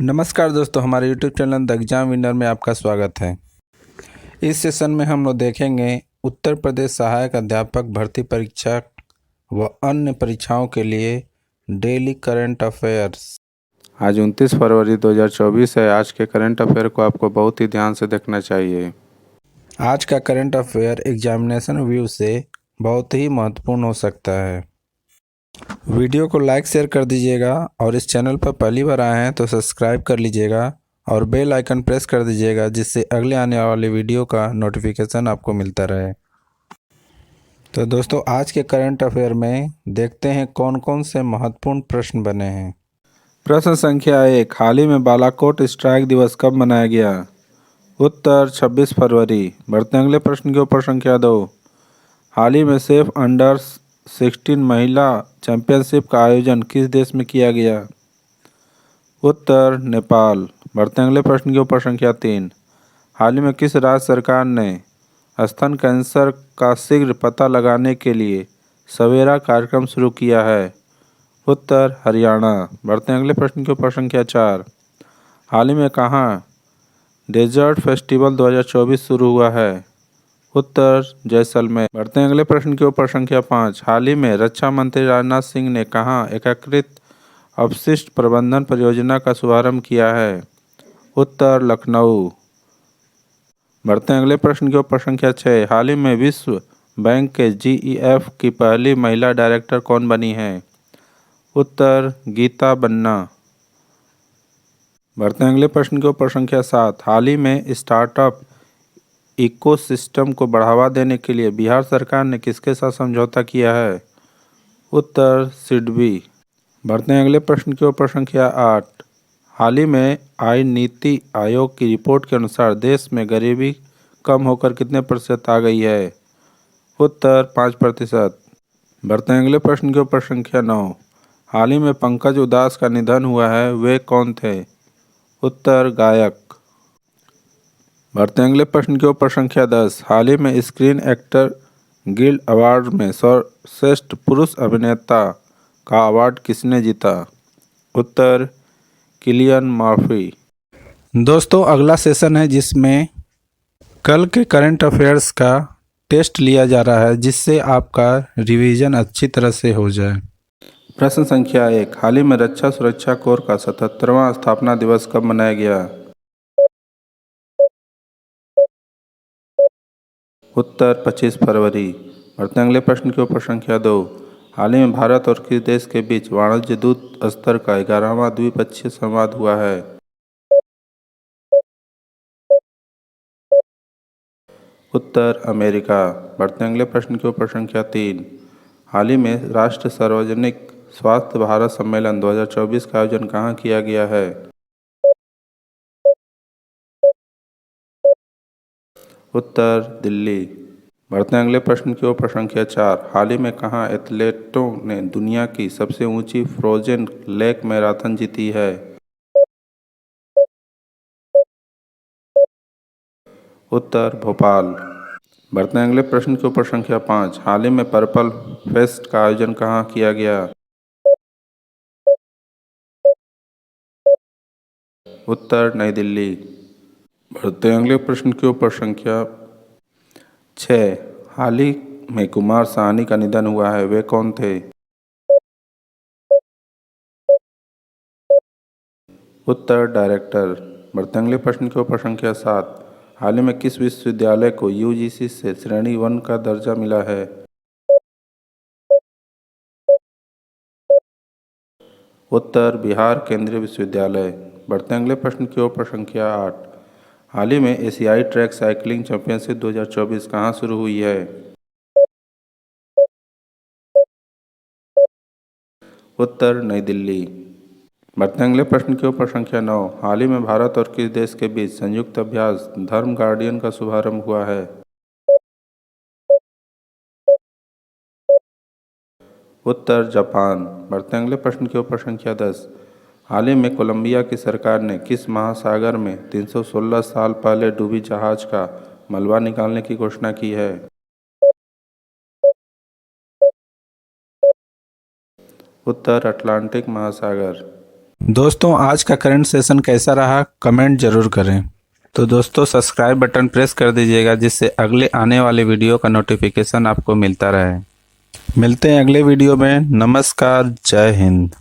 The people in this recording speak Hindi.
नमस्कार दोस्तों, हमारे YouTube channel the exam winner में आपका स्वागत है। इस सेशन में हम लोग देखेंगे उत्तर प्रदेश सहायक अध्यापक भर्ती परीक्षा व अन्य परीक्षाओं के लिए डेली करंट अफेयर्स। आज 29 फरवरी 2024 है। आज के करंट अफेयर को आपको बहुत ही ध्यान से देखना चाहिए। आज का करंट अफेयर एग्जामिनेशन व्यू से बहुत ही महत्वपूर्ण हो सकता है। वीडियो को लाइक शेयर कर दीजिएगा और इस चैनल पर पहली बार आए हैं तो सब्सक्राइब कर लीजिएगा और बेल आइकन प्रेस कर दीजिएगा, जिससे अगले आने वाले वीडियो का नोटिफिकेशन आपको मिलता रहे। तो दोस्तों, आज के करंट अफेयर में देखते हैं कौन कौन से महत्वपूर्ण प्रश्न बने हैं। प्रश्न संख्या 1, हाल ही में बालाकोट स्ट्राइक दिवस कब मनाया गया? उत्तर 26 फरवरी। बढ़ते अगले प्रश्न के ऊपर। संख्या 2, हाल ही में सेफ अंडर 16 महिला चैंपियनशिप का आयोजन किस देश में किया गया? उत्तर नेपाल। बढ़ते अगले प्रश्न के ऊपर। संख्या 3, हाल ही में किस राज्य सरकार ने स्तन कैंसर का शीघ्र पता लगाने के लिए सवेरा कार्यक्रम शुरू किया है? उत्तर हरियाणा। बढ़ते अगले प्रश्न के ऊपर। संख्या 4, हाल ही में कहाँ डेजर्ट फेस्टिवल 2024 शुरू हुआ है? उत्तर जैसलमेर। बढ़ते हैं अगले प्रश्न के ऊपर। संख्या 5, हाल ही में रक्षा मंत्री राजनाथ सिंह ने कहाँ एकीकृत अपशिष्ट प्रबंधन परियोजना का शुभारंभ किया है? उत्तर लखनऊ। बढ़ते हैं अगले प्रश्न के ऊपर। संख्या 6, हाल ही में विश्व बैंक के GEF की पहली महिला डायरेक्टर कौन बनी है? उत्तर गीता बन्ना। बढ़ते हैं अगले प्रश्न के ऊपर। संख्या 7, हाल ही में स्टार्टअप इकोसिस्टम को बढ़ावा देने के लिए बिहार सरकार ने किसके साथ समझौता किया है? उत्तर सिडबी। बढ़ते हैं अगले प्रश्न के ऊपर। संख्या 8, हाल ही में आई नीति आयोग की रिपोर्ट के अनुसार देश में गरीबी कम होकर कितने प्रतिशत आ गई है? उत्तर 5%। बढ़ते हैं अगले प्रश्न के ऊपर। संख्या 9, हाल ही में पंकज उदास का निधन हुआ है, वे कौन थे? उत्तर गायक। बढ़ते हैं अगले प्रश्न के ऊपर। संख्या 10, हाल ही में स्क्रीन एक्टर गिल्ड अवार्ड में सर्वश्रेष्ठ पुरुष अभिनेता का अवार्ड किसने जीता? उत्तर किलियन मर्फी। दोस्तों, अगला सेशन है जिसमें कल के करंट अफेयर्स का टेस्ट लिया जा रहा है, जिससे आपका रिवीजन अच्छी तरह से हो जाए। प्रश्न संख्या 1, हाल ही में रक्षा सुरक्षा कोर का 77वां स्थापना दिवस कब मनाया गया? उत्तर 25 फरवरी। बढ़ते अगले प्रश्न के ऊपर। संख्या 2, हाल ही में भारत और किस देश के बीच वाणिज्य दूत स्तर का 11वां द्विपक्षीय संवाद हुआ है? उत्तर अमेरिका। बढ़ते अगले प्रश्न के ऊपर। संख्या 3, हाल ही में राष्ट्रीय सार्वजनिक स्वास्थ्य भारत सम्मेलन 2024 का आयोजन कहाँ किया गया है? उत्तर दिल्ली। बढ़ते हैं अगले प्रश्न के ऊपर। संख्या 4, हाल ही में कहाँ एथलीटों ने दुनिया की सबसे ऊंची फ्रोजन लेक मैराथन जीती है? उत्तर भोपाल। बढ़ते हैं अगले प्रश्न के ऊपर। संख्या 5, हाल ही में पर्पल फेस्ट का आयोजन कहाँ किया गया? उत्तर नई दिल्ली। बढ़ते हैं अगले प्रश्न के ऊपर। संख्या 6, हाल ही में कुमार साहनी का निधन हुआ है, वे कौन थे? उत्तर डायरेक्टर। बढ़ते अगले प्रश्न के ऊपर। संख्या 7, हाल ही में किस विश्वविद्यालय को UGC से श्रेणी 1 का दर्जा मिला है? उत्तर बिहार केंद्रीय विश्वविद्यालय। बढ़ते अगले प्रश्न के ऊपर। संख्या 8, हाल ही में एशियाई ट्रैक साइकिलिंग चैंपियनशिप 2024 कहाँ शुरू हुई है? उत्तर नई दिल्ली। बढ़ते अगले प्रश्न के ऊपर। संख्या 9, हाल ही में भारत और किस देश के बीच संयुक्त अभ्यास धर्म गार्डियन का शुभारंभ हुआ है? उत्तर जापान। बढ़ते अगले प्रश्न के ऊपर। संख्या 10, हाल ही में कोलंबिया की सरकार ने किस महासागर में 316 साल पहले डूबी जहाज का मलबा निकालने की घोषणा की है? उत्तर अटलांटिक महासागर। दोस्तों आज का करंट सेशन कैसा रहा कमेंट ज़रूर करें। तो दोस्तों सब्सक्राइब बटन प्रेस कर दीजिएगा जिससे अगले आने वाले वीडियो का नोटिफिकेशन आपको मिलता रहे। मिलते हैं अगले वीडियो में। नमस्कार, जय हिंद।